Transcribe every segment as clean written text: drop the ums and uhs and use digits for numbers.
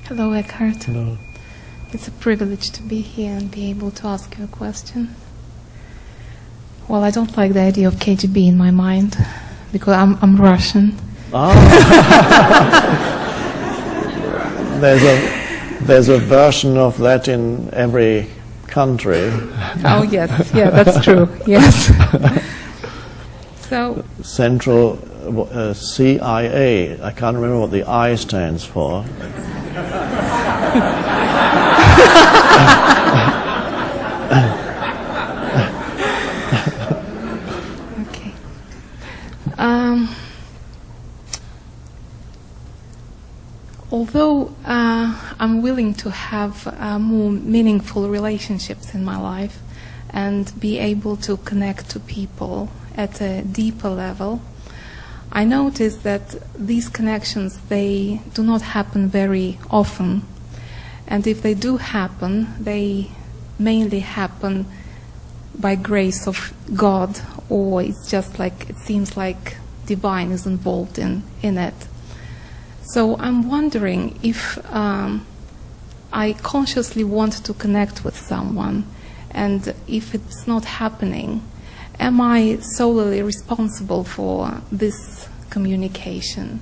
Hello, Eckhardt. Hello. It's a privilege to be here and be able to ask you a question. Well, I don't like the idea of KGB in my mind because I'm Russian. Ah. There's a version of that in every country. Oh yes, yeah, that's true. Yes. So Central CIA. I can't remember what the I stands for. Okay. Although I'm willing to have more meaningful relationships in my life and be able to connect to people at a deeper level, I notice that these connections, they do not happen very often. And if they do happen, they mainly happen by grace of God, or it's just like, it seems like divine is involved in it. So I'm wondering if I consciously want to connect with someone, and if it's not happening, am I solely responsible for this communication?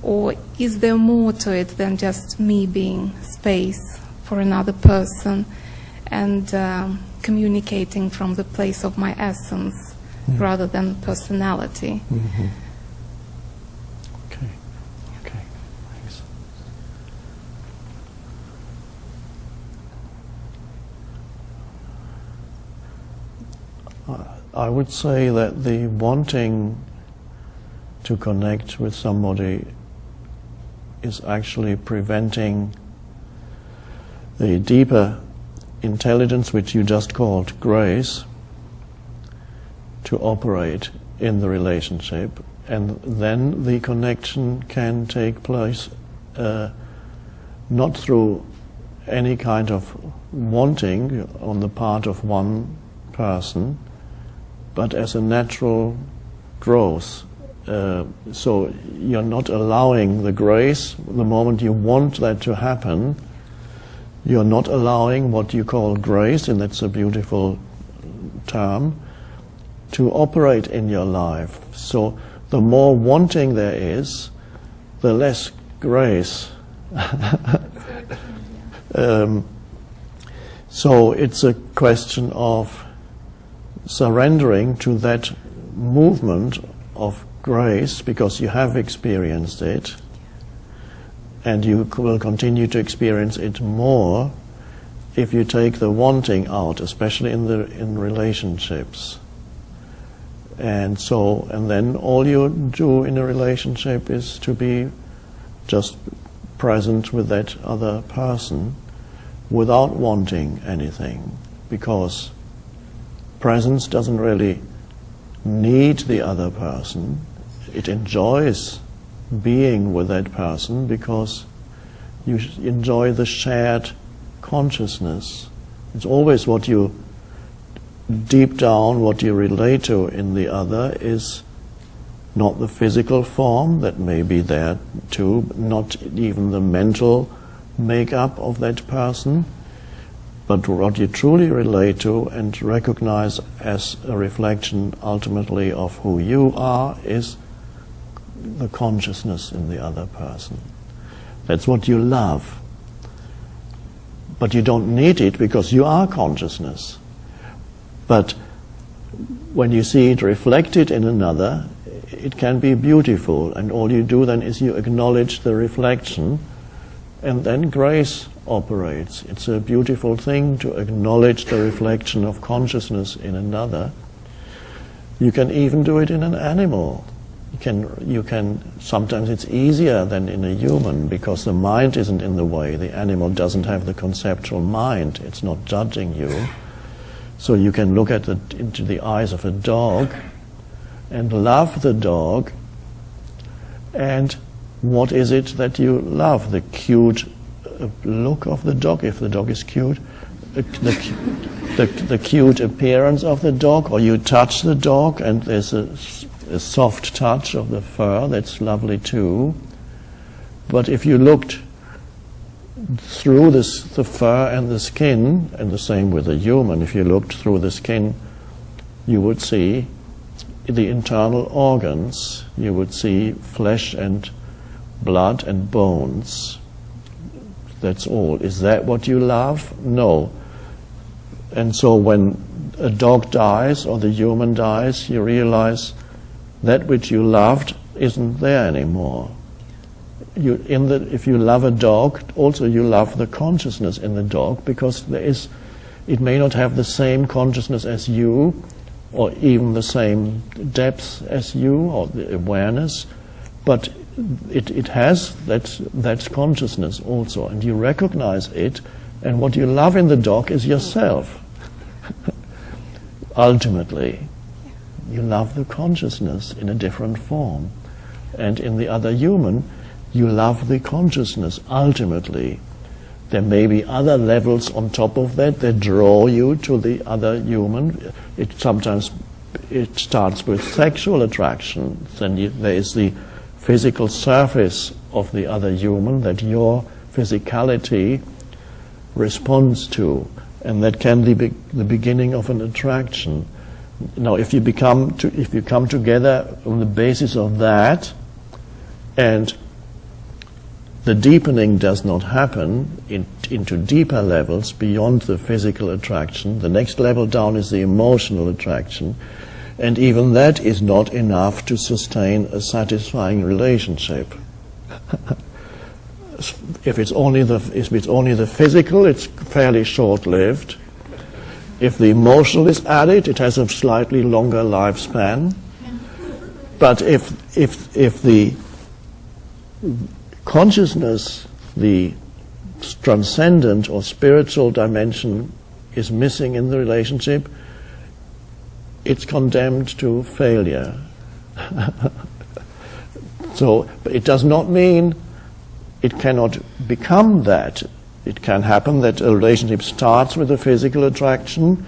Or is there more to it than just me being space for another person and communicating from the place of my essence rather than personality? Mm-hmm. Okay, thanks. I would say that the wanting to connect with somebody is actually preventing the deeper intelligence, which you just called grace, to operate in the relationship, and then the connection can take place not through any kind of wanting on the part of one person, but as a natural growth. So you're not allowing the grace. The moment you want that to happen, you're not allowing what you call grace, and that's a beautiful term, to operate in your life. So the more wanting there is, the less grace. So it's a question of surrendering to that movement of grace, because you have experienced it, and you will continue to experience it more if you take the wanting out, especially in relationships. And then all you do in a relationship is to be just present with that other person without wanting anything, because presence doesn't really need the other person. It enjoys being with that person because you enjoy the shared consciousness. It's always what you, deep down, what you relate to in the other is not the physical form that may be there too, not even the mental makeup of that person, but what you truly relate to and recognize as a reflection ultimately of who you are is the consciousness in the other person. That's what you love. But you don't need it because you are consciousness. But when you see it reflected in another, it can be beautiful, and all you do then is you acknowledge the reflection, and then grace operates. It's a beautiful thing to acknowledge the reflection of consciousness in another. You can even do it in an animal. You can. Sometimes it's easier than in a human because the mind isn't in the way. The animal doesn't have the conceptual mind. It's not judging you. So you can look into the eyes of a dog and love the dog. And what is it that you love? The cute look of the dog, if the dog is cute, the cute appearance of the dog, or you touch the dog and there's a soft touch of the fur, that's lovely too. But if you looked through the fur and the skin, and the same with a human, if you looked through the skin, you would see the internal organs. You would see flesh and blood and bones. That's all. Is that what you love? No. And so when a dog dies or the human dies, you realize that which you loved isn't there anymore. If you love a dog, also you love the consciousness in the dog, because it may not have the same consciousness as you, or even the same depth as you, or the awareness, but it has that consciousness also, and you recognize it, and what you love in the dog is yourself. Ultimately, you love the consciousness in a different form, and in the other human, you love the consciousness ultimately. There may be other levels on top of that draw you to the other human. Sometimes it starts with sexual attraction. Then there is the physical surface of the other human that your physicality responds to, and that can be the beginning of an attraction. Now, if you come together on the basis of that, and the deepening does not happen into deeper levels beyond the physical attraction. The next level down is the emotional attraction, and even that is not enough to sustain a satisfying relationship. If it's only the physical, it's fairly short-lived. If the emotional is added, it has a slightly longer lifespan. But if the consciousness, the transcendent or spiritual dimension, is missing in the relationship, it's condemned to failure. So, but it does not mean it cannot become that. It can happen that a relationship starts with a physical attraction,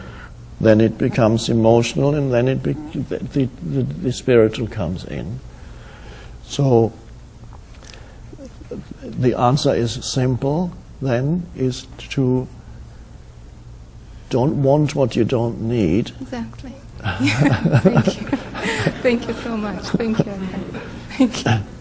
then it becomes emotional, and then the spiritual comes in. So the answer is simple, then, is to don't want what you don't need. Exactly. Thank you. Thank you so much. Thank you. Thank you.